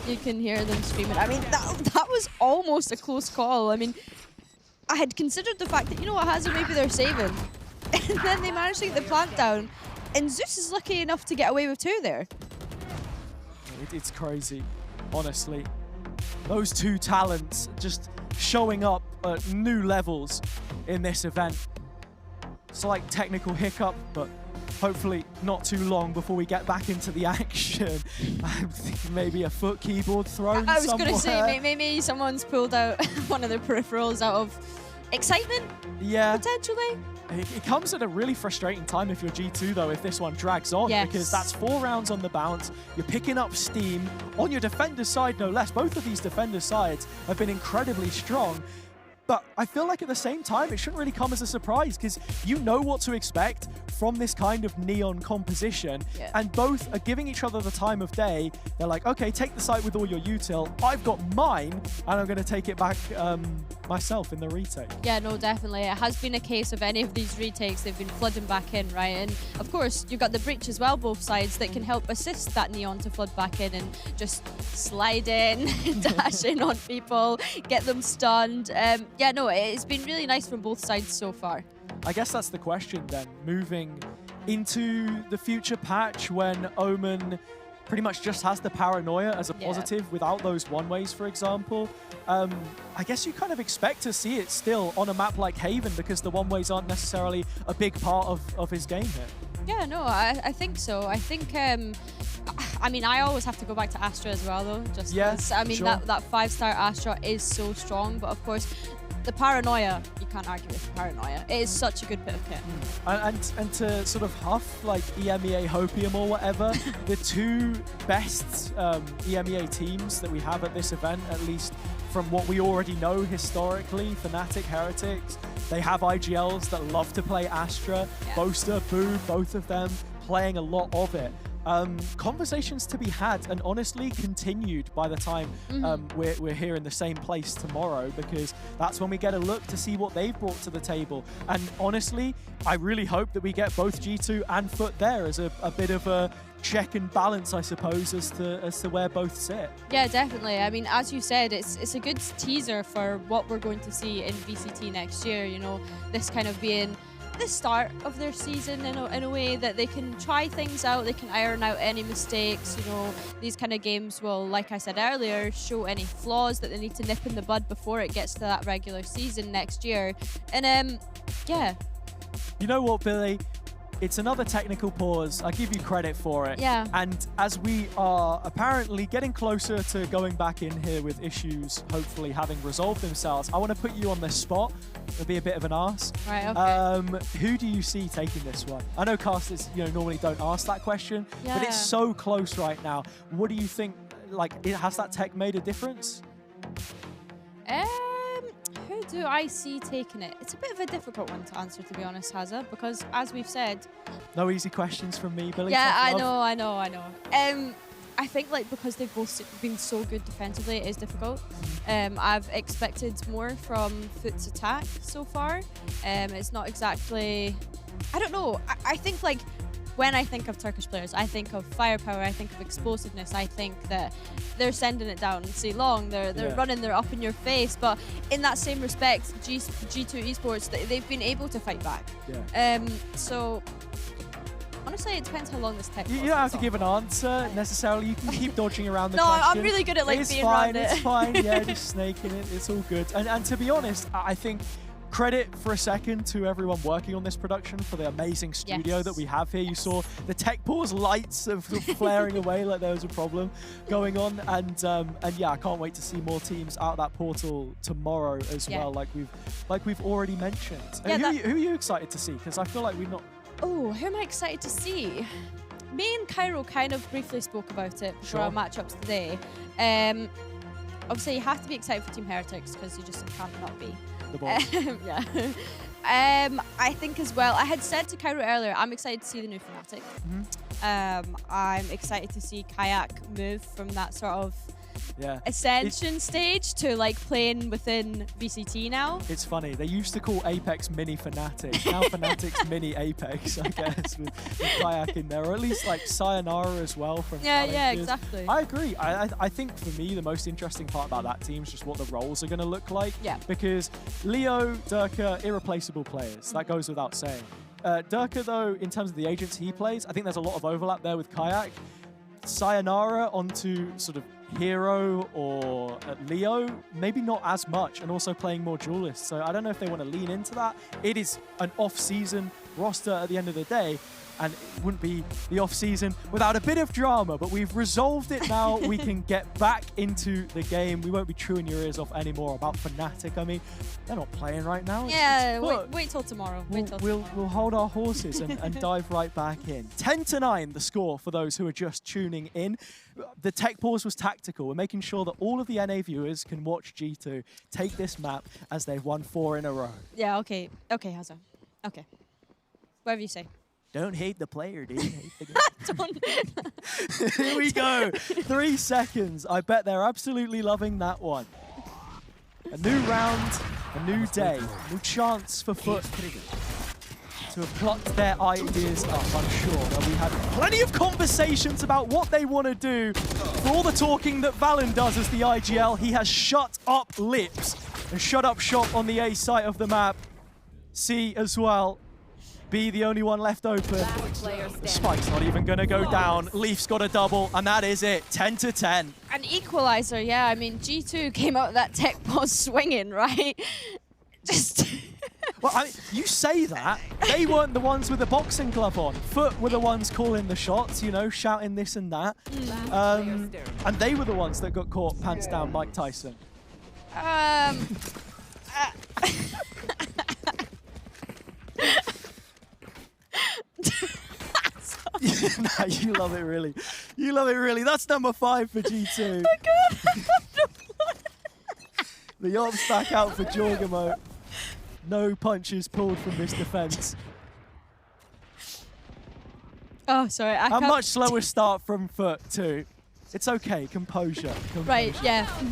You can hear them screaming. I mean, that was almost a close call. I mean, I had considered the fact that, you know what, Hazard, maybe they're saving. And then they managed to get the plant down. And Zeus is lucky enough to get away with 2 there. It's crazy, honestly. Those 2 talents just showing up at new levels in this event. Slight technical hiccup, but hopefully not too long before we get back into the action. I'm thinking maybe a FUT keyboard thrown I was somewhere. going to say, maybe someone's pulled out one of their peripherals out of excitement, yeah, potentially. It comes at a really frustrating time if you're G2 though, if this one drags on, because that's 4 rounds on the bounce. You're picking up steam on your defender's side, no less. Both of these defender sides have been incredibly strong. But I feel like at the same time, it shouldn't really come as a surprise because you know what to expect from this kind of neon composition. Yeah. And both are giving each other the time of day. They're like, okay, take the site with all your util. I've got mine, and I'm going to take it back myself in the retake. Yeah, no, definitely. It has been a case of any of these retakes, they've been flooding back in, right? And of course, you've got the breach as well, both sides, that can help assist that neon to flood back in and just slide in, dash in on people, get them stunned. Yeah, no, it's been really nice from both sides so far. I guess that's the question then, moving into the future patch when Omen pretty much just has the paranoia as a positive without those one-ways, for example. I guess you kind of expect to see it still on a map like Haven because the one-ways aren't necessarily a big part of his game here. Yeah, no, I think so. I think, I mean, I always have to go back to Astra as well, though. Just I mean, sure. that 5-star Astra is so strong, but of course, the paranoia, you can't argue with the paranoia. It is such a good bit of kit. And to sort of huff like EMEA Hopium or whatever, the 2 best EMEA teams that we have at this event, at least from what we already know historically, Fnatic, Heretics, they have IGLs that love to play Astra, Boaster, Boo, both of them playing a lot of it. Conversations to be had and honestly continued by the time we're here in the same place tomorrow, because that's when we get a look to see what they've brought to the table. And honestly, I really hope that we get both G2 and FUT there as a bit of a check and balance, I suppose, as to where both sit. Yeah, definitely. I mean, as you said, it's a good teaser for what we're going to see in VCT next year. You know, this kind of being the start of their season in a way that they can try things out, they can iron out any mistakes. You know, these kind of games will, like I said earlier, show any flaws that they need to nip in the bud before it gets to that regular season next year. And yeah. You know what, Billy? It's another technical pause. I give you credit for it. Yeah. And as we are apparently getting closer to going back in here with issues hopefully having resolved themselves, I want to put you on the spot. It'll be a bit of an ask. Right, okay. Who do you see taking this one? I know casters, normally don't ask that question, but it's so close right now. What do you think? Like, has that tech made a difference? Who do I see taking it? It's a bit of a difficult one to answer, to be honest, Hazza, because as we've said... No easy questions from me, Billy. Yeah, I know. I think because they've both been so good defensively, it is difficult. I've expected more from FUT's attack so far. It's not exactly... I don't know. I think when I think of Turkish players, I think of firepower, I think of explosiveness, I think that they're sending it down C-long, they're running, they're up in your face, but in that same respect, G2 Esports, they've been able to fight back. Yeah. So, honestly, it depends how long this tech You don't have to give an answer necessarily, you can keep dodging around the no, question. I'm really good at being fine, around it. It's fine, yeah, just snaking it, it's all good. And to be honest, I think credit for a second to everyone working on this production for the amazing studio that we have here. You saw the tech pause lights of flaring away like there was a problem going on, and yeah, I can't wait to see more teams out of that portal tomorrow as well, like we've already mentioned. Yeah, who are you excited to see? Because I feel like we've not. Oh, who am I excited to see? me and Cairo kind of briefly spoke about it for our matchups today. Obviously, you have to be excited for Team Heretics because you just can't not be. The ball. Yeah. I think as well, I had said to Cairo earlier, I'm excited to see the new Fnatic. I'm excited to see Kayak move from that sort of ascension stage to like playing within VCT now. It's funny, they used to call Apex mini Fnatic. Now Fnatic's mini Apex, I guess, with Kayak in there, or at least like Sayonara as well from Yeah, exactly. I agree. I think for me the most interesting part about that team is just what the roles are going to look like. Yeah. Because Leo, Durka, irreplaceable players. That goes without saying. Durka though, in terms of the agents he plays, I think there's a lot of overlap there with Kayak. Sayonara onto sort of Hero or Leo, maybe not as much, and also playing more duelists. So I don't know if they want to lean into that. It is an off-season roster at the end of the day, and it wouldn't be the off-season without a bit of drama, but we've resolved it now. We can get back into the game. We won't be chewing your ears off anymore about Fnatic. I mean, they're not playing right now. Yeah, wait till tomorrow. We'll hold our horses and dive right back in. 10-9 the score for those who are just tuning in. The tech pause was tactical. We're making sure that all of the NA viewers can watch G2 take this map as they've won 4 in a row. Yeah, okay. Okay, Hazza. Okay. Whatever you say. Don't hate the player, dude. Hate the game. Here we go. 3 seconds. I bet they're absolutely loving that one. A new round, a new day, new chance for FUT to have plucked their ideas up, I'm sure. And we had plenty of conversations about what they want to do. For all the talking that Valen does as the IGL, he has shut up lips and shut up shop on the A site of the map. C as well. B the only one left open. The spike's not even going to go down. Leaf's got a double, and that is it. 10-10. An equalizer, yeah. I mean, G2 came out of that tech pause swinging, right? Just... Well, I mean, you say that. They weren't the ones with the boxing glove on. FUT were the ones calling the shots, you know, shouting this and that. And they were the ones that got caught pants down Mike Tyson. Nah, you love it, really. You love it, really. That's number 5 for G2. Oh my God. The yacht's back out for Jorgamo. No punches pulled from this defense. Oh, sorry. A much slower start from FUT too. It's okay, composure. Right, yeah. We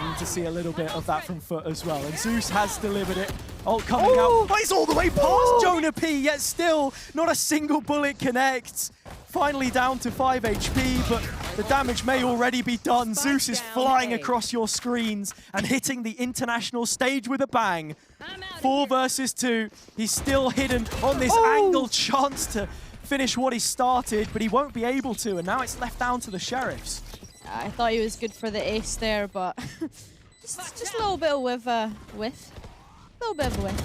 need to see a little bit of that from FUT as well. And Zeus has delivered it. Ult coming out. Oh, he's all the way past Jonah P, yet still not a single bullet connects. Finally down to 5 HP, but the damage may already be done. Zeus is flying across your screens and hitting the international stage with a bang. 4 versus 2. He's still hidden on this angle chance to finish what he started, but he won't be able to, and now it's left down to the Sheriffs. I thought he was good for the ace there, but just a little bit of whiff. A little bit of a whiff.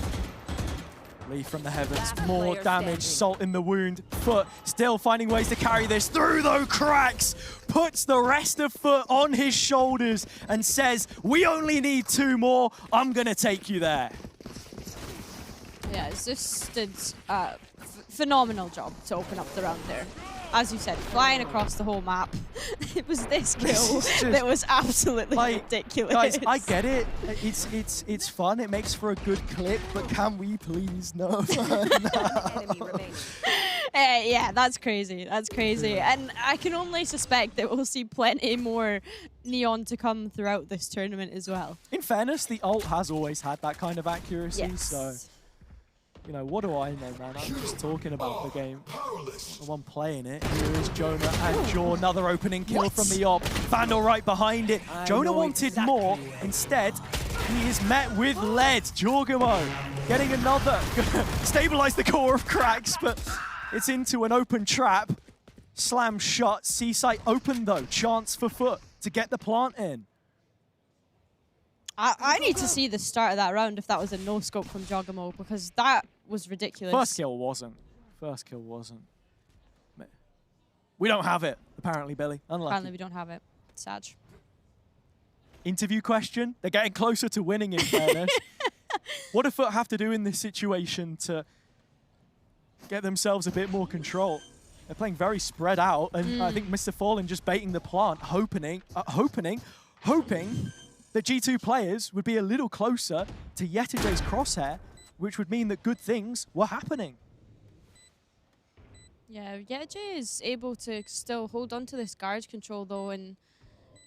Leaf from the heavens, more damage, salt in the wound. FUT still finding ways to carry this through those cracks. Puts the rest of FUT on his shoulders and says, we only need 2 more. I'm going to take you there. Yeah, Zeus did a phenomenal job to open up the round there. As you said, flying across the whole map. It was this kill that was absolutely ridiculous. Guys, I get it. It's fun. It makes for a good clip, but can we please no? Yeah, that's crazy. That's crazy. Yeah. And I can only suspect that we'll see plenty more Neon to come throughout this tournament as well. In fairness, the ult has always had that kind of accuracy, yes. So... You know, what do I know, man? I'm just talking about the game. The one playing it. Here is Jonah and Jaw. Another opening kill from the op. Vandal right behind it. Jonah wanted more. Instead, he is met with lead. Jorgamo getting another. Stabilize the core of cracks, but it's into an open trap. Slam shut. C-site open, though. Chance for FUT to get the plant in. I need to see the start of that round if that was a no-scope from Jorgamo, because that was ridiculous. First kill wasn't. We don't have it, apparently, Billy. Unlucky. Apparently we don't have it. Sad. Interview question. They're getting closer to winning, in fairness. What do FUT have to do in this situation to get themselves a bit more control. They're playing very spread out, and I think Mr. Fallen just baiting the plant, hoping that G2 players would be a little closer to Yetajay's crosshair, which would mean that good things were happening. Yeah, Yetajay is able to still hold on to this guard control though, and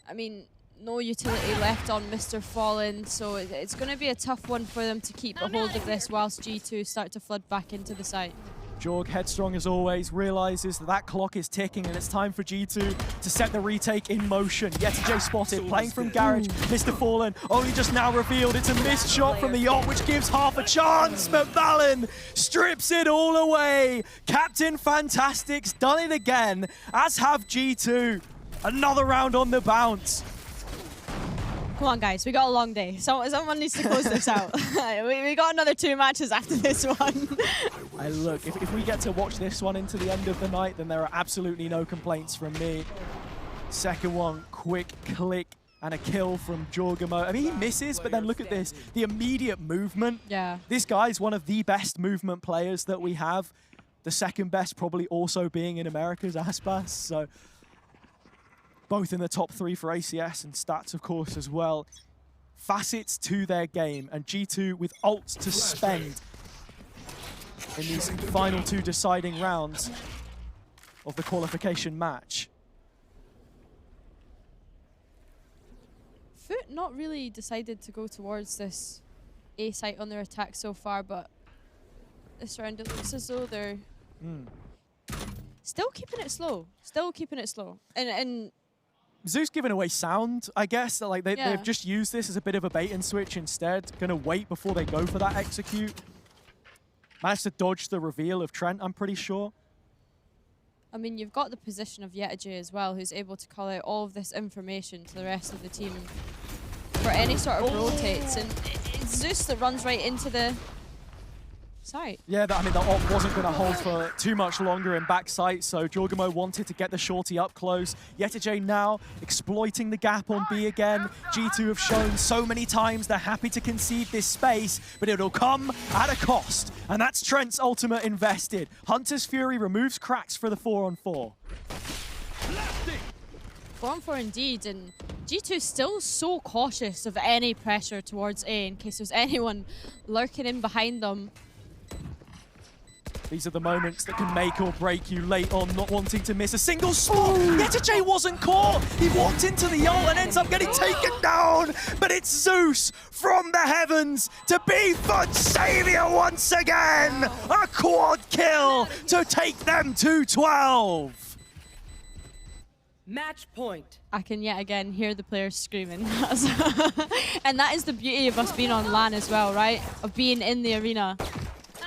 I mean, no utility left on Mr. Fallen, so it's going to be a tough one for them to keep a hold of this whilst G2 start to flood back into the site. Jorg, headstrong as always, realizes that clock is ticking and it's time for G2 to set the retake in motion. Yetajay spotted, playing from Garage. Mr. Fallen only just now revealed it's a missed shot from the ult, which gives half a chance, but Valen strips it all away. Captain Fantastic's done it again, as have G2. Another round on the bounce. Come on, guys, we got a long day. Someone needs to close this out. we got another 2 matches after this one. Look, if we get to watch this one into the end of the night, then there are absolutely no complaints from me. Second one, quick click and a kill from Jorgamo. I mean, he misses, but then look at this. The immediate movement. Yeah. This guy's one of the best movement players that we have. The second best probably also being in America's Aspas. So both in the top 3 for ACS and stats, of course, as well. Facets to their game, and G2 with ults to spend in these final 2 deciding rounds of the qualification match. FUT not really decided to go towards this A site on their attack so far, but this round it looks as though they're still keeping it slow. And Zeus giving away sound, I guess. Like they've just used this as a bit of a bait and switch instead. Gonna wait before they go for that execute. Managed to dodge the reveal of Trent, I'm pretty sure. I mean, you've got the position of Yetajay as well, who's able to call out all of this information to the rest of the team for any sort of rotates. And it's Zeus that runs right into the site. Yeah, I mean, the op wasn't going to hold for too much longer in backside, so Jorgamo wanted to get the shorty up close. Yetajay now exploiting the gap on B again. G2 have shown so many times they're happy to concede this space, but it'll come at a cost. And that's Trent's ultimate invested. Hunter's Fury removes cracks for the 4-on-4. 4-on-4 indeed, and G2 still so cautious of any pressure towards A in case there's anyone lurking in behind them. These are the moments that can make or break you late on, not wanting to miss a single spot. Yetajay wasn't caught. He walked into the ult and ends up getting taken down. But it's Zeus from the heavens to be FUT savior once again. A quad kill to take them to 12. Match point. I can yet again hear the players screaming. And that is the beauty of us being on LAN as well, right? Of being in the arena.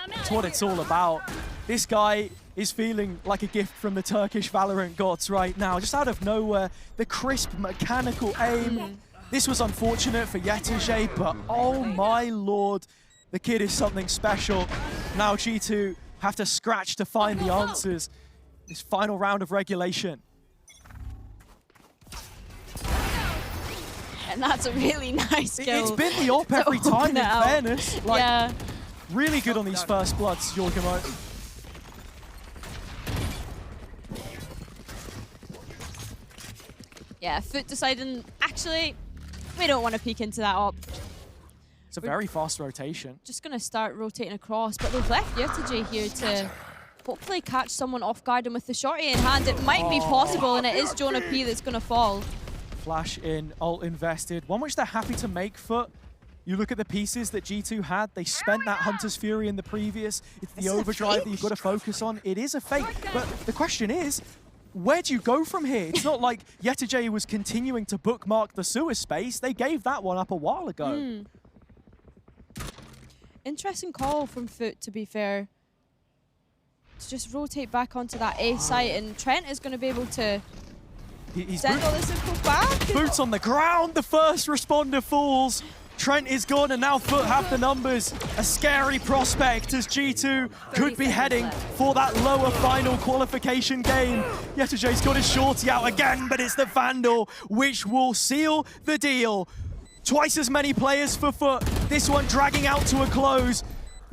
That's what it's all about. This guy is feeling like a gift from the Turkish Valorant gods right now. Just out of nowhere, the crisp mechanical aim. This was unfortunate for Yetajay, but oh my lord, the kid is something special. Now G2 have to scratch to find the answers. This final round of regulation. And that's a really nice kill. It's been the op every time, in fairness. Like, yeah. Really good on these first bloods, Jorgamo. Yeah, FUT deciding, actually, we don't want to peek into that op. It's a very fast rotation. Just going to start rotating across, but they've left Yetajay here to hopefully catch someone off guard, and with the shorty in hand, it might be possible, and it is Jonah P that's going to fall. Flash in, ult invested. One which they're happy to make FUT. You look at the pieces that G2 had, they spent that Hunter's Fury in the previous. It's the overdrive that you've got to focus on. It is a fake, but the question is, where do you go from here? It's not like Yetajay was continuing to bookmark the sewer space. They gave that one up a while ago. Interesting call from FUT, to be fair. To just rotate back onto that A site, and Trent is going to be able to send all this info back. Boots on the ground, the first responder falls. Trent is gone, and now FUT have the numbers. A scary prospect as G2 could be heading for that lower final qualification game. Yetajay's got his shorty out again, but it's the Vandal which will seal the deal. Twice as many players for FUT. This one dragging out to a close.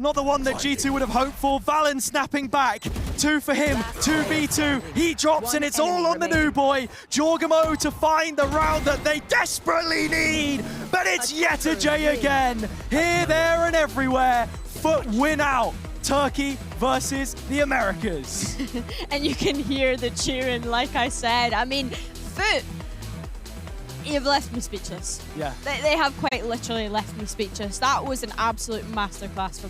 Not the one that G2 would have hoped for. Valen snapping back. 2 for him, 2v2. He drops and it's all on the new boy. Jorgamo to find the round that they desperately need. But it's yet a J again. Here, there, and everywhere. FUT win out. Turkey versus the Americas. And you can hear the cheering, like I said. I mean, FUT, you've left me speechless. Yeah. They have quite literally left me speechless. That was an absolute masterclass from